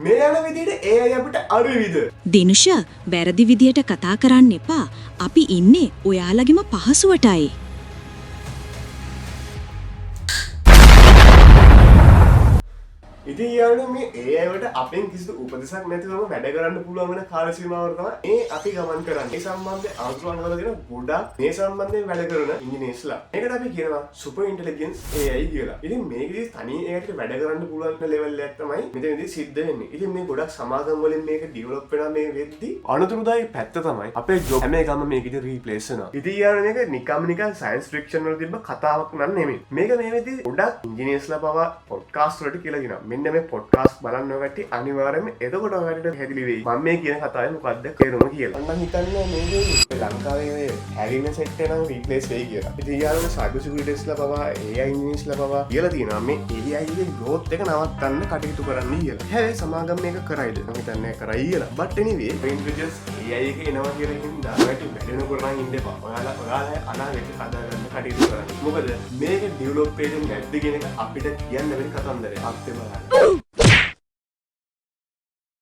මේ යන විදිහට AI අපිට අරු විවිධ. දිනුෂ වැරදි විදියට කතා කරන්න එපා. අපි ඉන්නේ ඔයාලගෙම පහසුවටයි. ඉතින් යාළුවනේ මේ AI වලට අපෙන් කිසිදු උපදෙසක් නැතිවම වැඩ කරන්න පුළුවන් වෙන කාල සීමාවක තමයි මේ අපි ගමන් කරන්නේ. ඒ සම්බන්ධයෙන් අනුසරණ කරලා දෙන ගොඩක් මේ සම්බන්ධයෙන් වැඩ කරන ඉංජිනේර්ස්ලා. මේකට අපි කියනවා සුපර් ඉන්ටෙලිජන්ස් AI කියලා. ඉතින් මේකදී තනියෙන් ඒකට වැඩ කරන්න පුළුවන් ලෙවල් එකක් තමයි මෙතනදී සිද්ධ වෙන්නේ. ඉතින් මේ ගොඩක් සමාගම් වලින් මේක ඩෙවලොප් වෙනා මේ වෙද්දි අනුතුරුදායි පැත්ත තමයි අපේ ජොබ් හැම එකම මේකදී රීප්ලේස් වෙනවා. ඉතින් යාළුවනේ මේක නිකන් සයන්ස් ෆික්ෂන් වල තිබ්බ කතාවක් නන් නෙමෙයි. මේක මේ වෙද්දි ගොඩක් ඉංජිනේර්ස්ලා පවා පොඩ්කාස්ට් වලට කියලා කියනවා. මෙන්න මේ පොඩ්කාස්ට් බලන්න ඔයගොල්ලෝ අනිවාර්යයෙන්ම එතකොට ඔයගොල්ලන්ට පැහැදිලි වෙයි මම මේ කියන කතාවේ මොකද්ද තේරුම කියලා. මම හිතන්නේ මේක ලංකාවේ මේ හැරින සෙට් එක නම් රීප්ලේස් වෙයි කියලා. ඉතින් යාළුවනේ සයිබර් සිකියුරිටිස්ලා පවා AI ඉංජිනේර්ස්ලා පවා කියලා තියෙනවා මේ AI එකේ growth එක නවත්තන්න කටයුතු කරන්න කියලා. හැබැයි සමාගම් මේක කරයිද? මම හිතන්නේ කරයි කියලා. but anyway intelligence AI එක එනවා කියලා හින්දා ඔයාලට වැඩෙනකොට නම් ඉන්න එපා. ඔයාලා අනාගතේ හදාගන්න කටයුතු කරන්න. මොකද මේක ඩෙවලොප් වෙන්නේ නැද්ද කියන එක අපිට කියන්න බැරි කතන්දරයක්. අත්‍යවශ්‍යයි.